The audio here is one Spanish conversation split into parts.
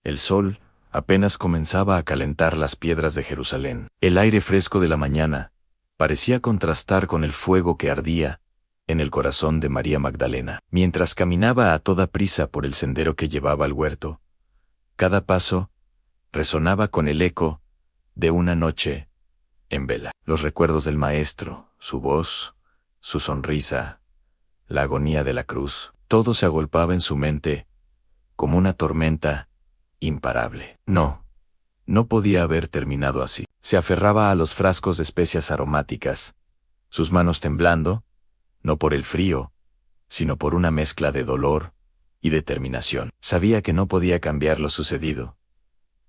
El sol apenas comenzaba a calentar las piedras de Jerusalén. El aire fresco de la mañana parecía contrastar con el fuego que ardía en el corazón de María Magdalena. Mientras caminaba a toda prisa por el sendero que llevaba al huerto, cada paso resonaba con el eco de una noche en vela. Los recuerdos del Maestro, su voz, su sonrisa, la agonía de la cruz, todo se agolpaba en su mente como una tormenta imparable. No podía haber terminado así. Se aferraba a los frascos de especias aromáticas, sus manos temblando, no por el frío, sino por una mezcla de dolor y determinación. Sabía que no podía cambiar lo sucedido,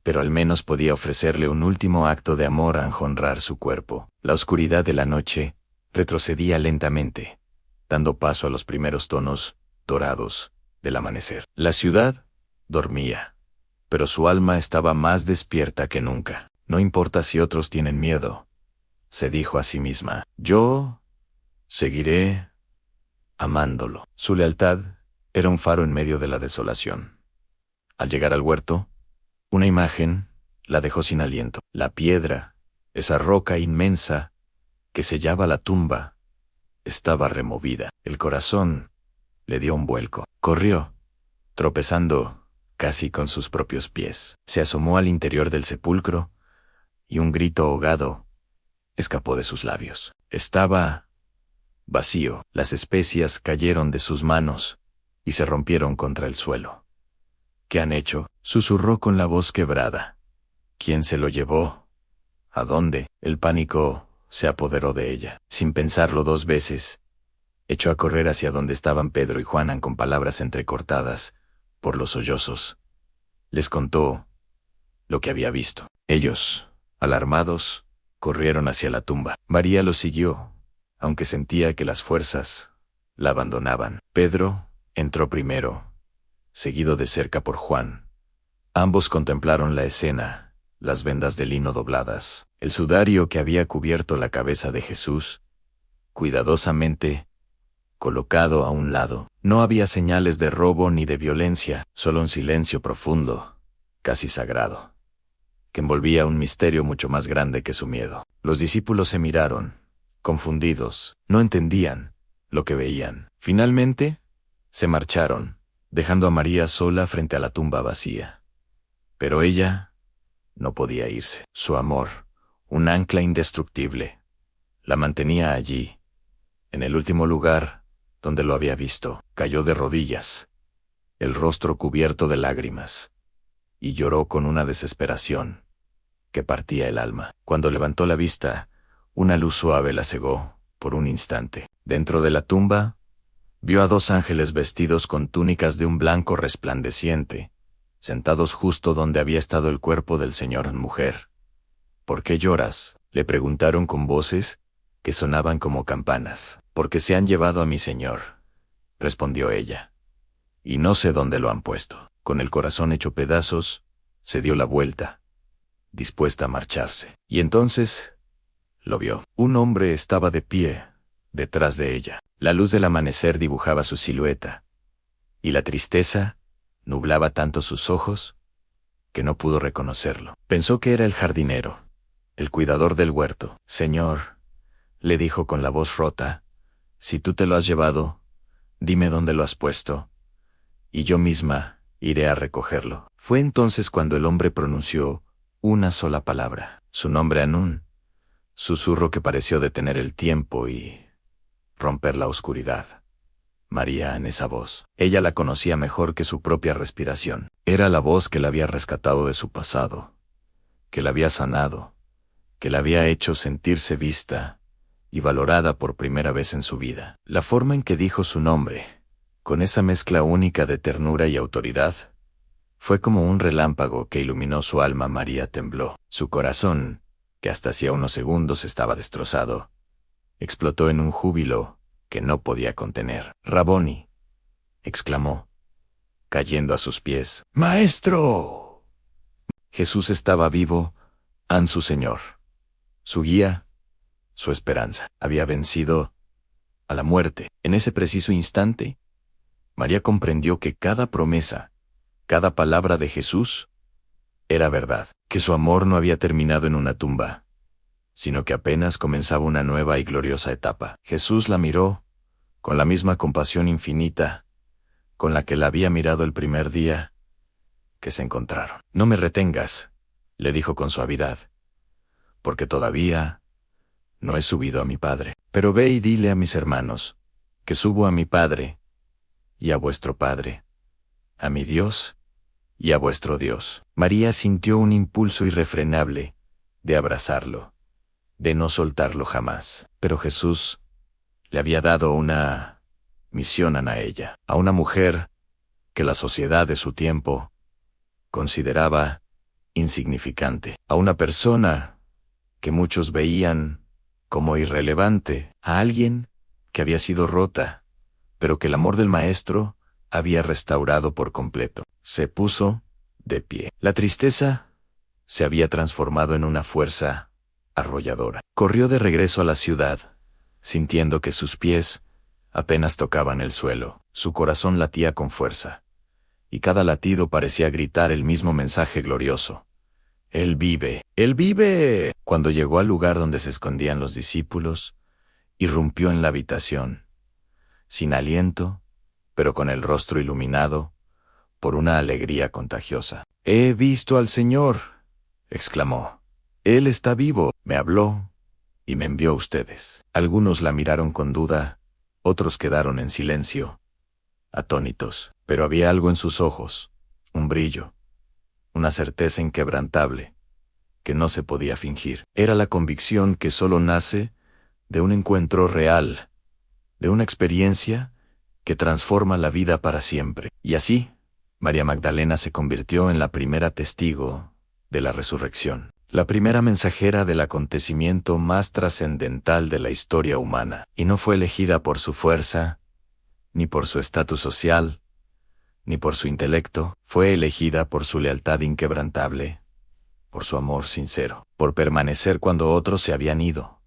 pero al menos podía ofrecerle un último acto de amor a honrar su cuerpo. La oscuridad de la noche retrocedía lentamente, dando paso a los primeros tonos dorados del amanecer. La ciudad dormía, pero su alma estaba más despierta que nunca. No importa si otros tienen miedo, se dijo a sí misma. Yo seguiré amándolo. Su lealtad era un faro en medio de la desolación. Al llegar al huerto, una imagen la dejó sin aliento. La piedra, esa roca inmensa que sellaba la tumba, estaba removida. El corazón le dio un vuelco. Corrió, tropezando casi con sus propios pies. Se asomó al interior del sepulcro y un grito ahogado escapó de sus labios. Estaba vacío. Las especias cayeron de sus manos y se rompieron contra el suelo. ¿Qué han hecho?, susurró con la voz quebrada. ¿Quién se lo llevó? ¿A dónde? El pánico se apoderó de ella. Sin pensarlo dos veces, echó a correr hacia donde estaban Pedro y Juan con palabras entrecortadas por los sollozos. Les contó lo que había visto. Ellos, alarmados, corrieron hacia la tumba. María los siguió, aunque sentía que las fuerzas la abandonaban. Pedro entró primero, seguido de cerca por Juan. Ambos contemplaron la escena, las vendas de lino dobladas, el sudario que había cubierto la cabeza de Jesús, cuidadosamente colocado a un lado. No había señales de robo ni de violencia, solo un silencio profundo, casi sagrado, que envolvía un misterio mucho más grande que su miedo. Los discípulos se miraron, confundidos, no entendían lo que veían. Finalmente, se marcharon, dejando a María sola frente a la tumba vacía. Pero ella no podía irse. Su amor, un ancla indestructible, la mantenía allí, en el último lugar donde lo había visto. Cayó de rodillas, el rostro cubierto de lágrimas, y lloró con una desesperación que partía el alma. Cuando levantó la vista, una luz suave la cegó por un instante. Dentro de la tumba, vio a dos ángeles vestidos con túnicas de un blanco resplandeciente, sentados justo donde había estado el cuerpo del Señor. Mujer, ¿por qué lloras?, le preguntaron con voces que sonaban como campanas. Porque se han llevado a mi Señor, respondió ella, y no sé dónde lo han puesto. Con el corazón hecho pedazos, se dio la vuelta, dispuesta a marcharse. Y entonces lo vio. Un hombre estaba de pie detrás de ella. La luz del amanecer dibujaba su silueta, y la tristeza nublaba tanto sus ojos que no pudo reconocerlo. Pensó que era el jardinero, el cuidador del huerto. Señor, le dijo con la voz rota, si tú te lo has llevado, dime dónde lo has puesto, y yo misma iré a recogerlo. Fue entonces cuando el hombre pronunció una sola palabra, su nombre Anún, susurro que pareció detener el tiempo y romper la oscuridad. María, en esa voz. Ella la conocía mejor que su propia respiración. Era la voz que la había rescatado de su pasado, que la había sanado, que la había hecho sentirse vista y valorada por primera vez en su vida. La forma en que dijo su nombre, con esa mezcla única de ternura y autoridad, fue como un relámpago que iluminó su alma. María tembló. Su corazón, que hasta hacía unos segundos estaba destrozado, explotó en un júbilo que no podía contener. Raboni, exclamó, cayendo a sus pies. ¡Maestro! Jesús estaba vivo, su Señor, su guía, su esperanza. Había vencido a la muerte. En ese preciso instante, María comprendió que cada promesa, cada palabra de Jesús, Era verdad, que su amor no había terminado en una tumba, sino que apenas comenzaba una nueva y gloriosa etapa. Jesús la miró, con la misma compasión infinita, con la que la había mirado el primer día que se encontraron. No me retengas, le dijo con suavidad, porque todavía no he subido a mi Padre. Pero ve y dile a mis hermanos, que subo a mi Padre, y a vuestro Padre, a mi Dios, y a vuestro Dios. María sintió un impulso irrefrenable de abrazarlo, de no soltarlo jamás. Pero Jesús le había dado una misión a ella, a una mujer que la sociedad de su tiempo consideraba insignificante, a una persona que muchos veían como irrelevante, a alguien que había sido rota, pero que el amor del Maestro había restaurado por completo. Se puso de pie. La tristeza se había transformado en una fuerza arrolladora. Corrió de regreso a la ciudad, sintiendo que sus pies apenas tocaban el suelo. Su corazón latía con fuerza, y cada latido parecía gritar el mismo mensaje glorioso. Él vive, Él vive. Cuando llegó al lugar donde se escondían los discípulos, irrumpió en la habitación, sin aliento, pero con el rostro iluminado por una alegría contagiosa. «He visto al Señor», exclamó. «Él está vivo, me habló y me envió a ustedes». Algunos la miraron con duda, otros quedaron en silencio, atónitos. Pero había algo en sus ojos, un brillo, una certeza inquebrantable, que no se podía fingir. Era la convicción que solo nace de un encuentro real, de una experiencia que transforma la vida para siempre. Y así, María Magdalena se convirtió en la primera testigo de la resurrección, la primera mensajera del acontecimiento más trascendental de la historia humana. Y no fue elegida por su fuerza, ni por su estatus social, ni por su intelecto. Fue elegida por su lealtad inquebrantable, por su amor sincero, por permanecer cuando otros se habían ido,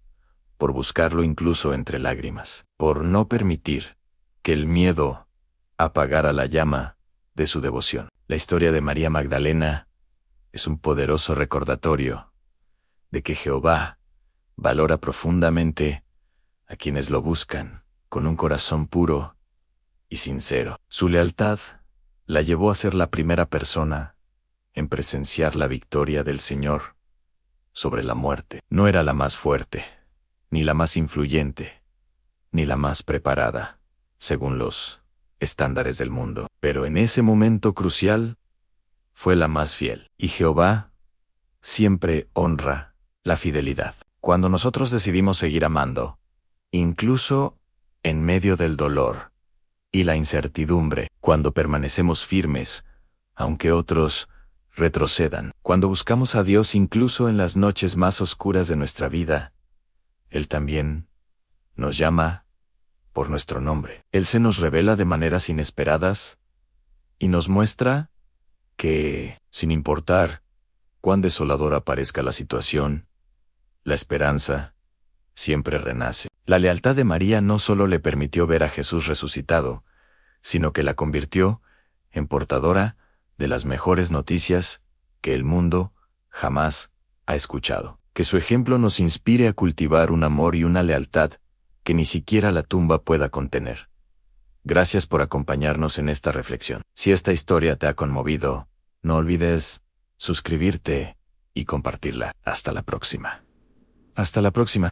por buscarlo incluso entre lágrimas, por no permitir que el miedo apagara la llama de su devoción. La historia de María Magdalena es un poderoso recordatorio de que Jehová valora profundamente a quienes lo buscan con un corazón puro y sincero. Su lealtad la llevó a ser la primera persona en presenciar la victoria del Señor sobre la muerte. No era la más fuerte, ni la más influyente, ni la más preparada, según los estándares del mundo, pero en ese momento crucial fue la más fiel. Y Jehová siempre honra la fidelidad. Cuando nosotros decidimos seguir amando, incluso en medio del dolor y la incertidumbre, cuando permanecemos firmes, aunque otros retrocedan, cuando buscamos a Dios incluso en las noches más oscuras de nuestra vida, Él también nos llama por nuestro nombre. Él se nos revela de maneras inesperadas y nos muestra que, sin importar cuán desoladora parezca la situación, la esperanza siempre renace. La lealtad de María no solo le permitió ver a Jesús resucitado, sino que la convirtió en portadora de las mejores noticias que el mundo jamás ha escuchado. Que su ejemplo nos inspire a cultivar un amor y una lealtad que ni siquiera la tumba pueda contener. Gracias por acompañarnos en esta reflexión. Si esta historia te ha conmovido, no olvides suscribirte y compartirla. Hasta la próxima. Hasta la próxima.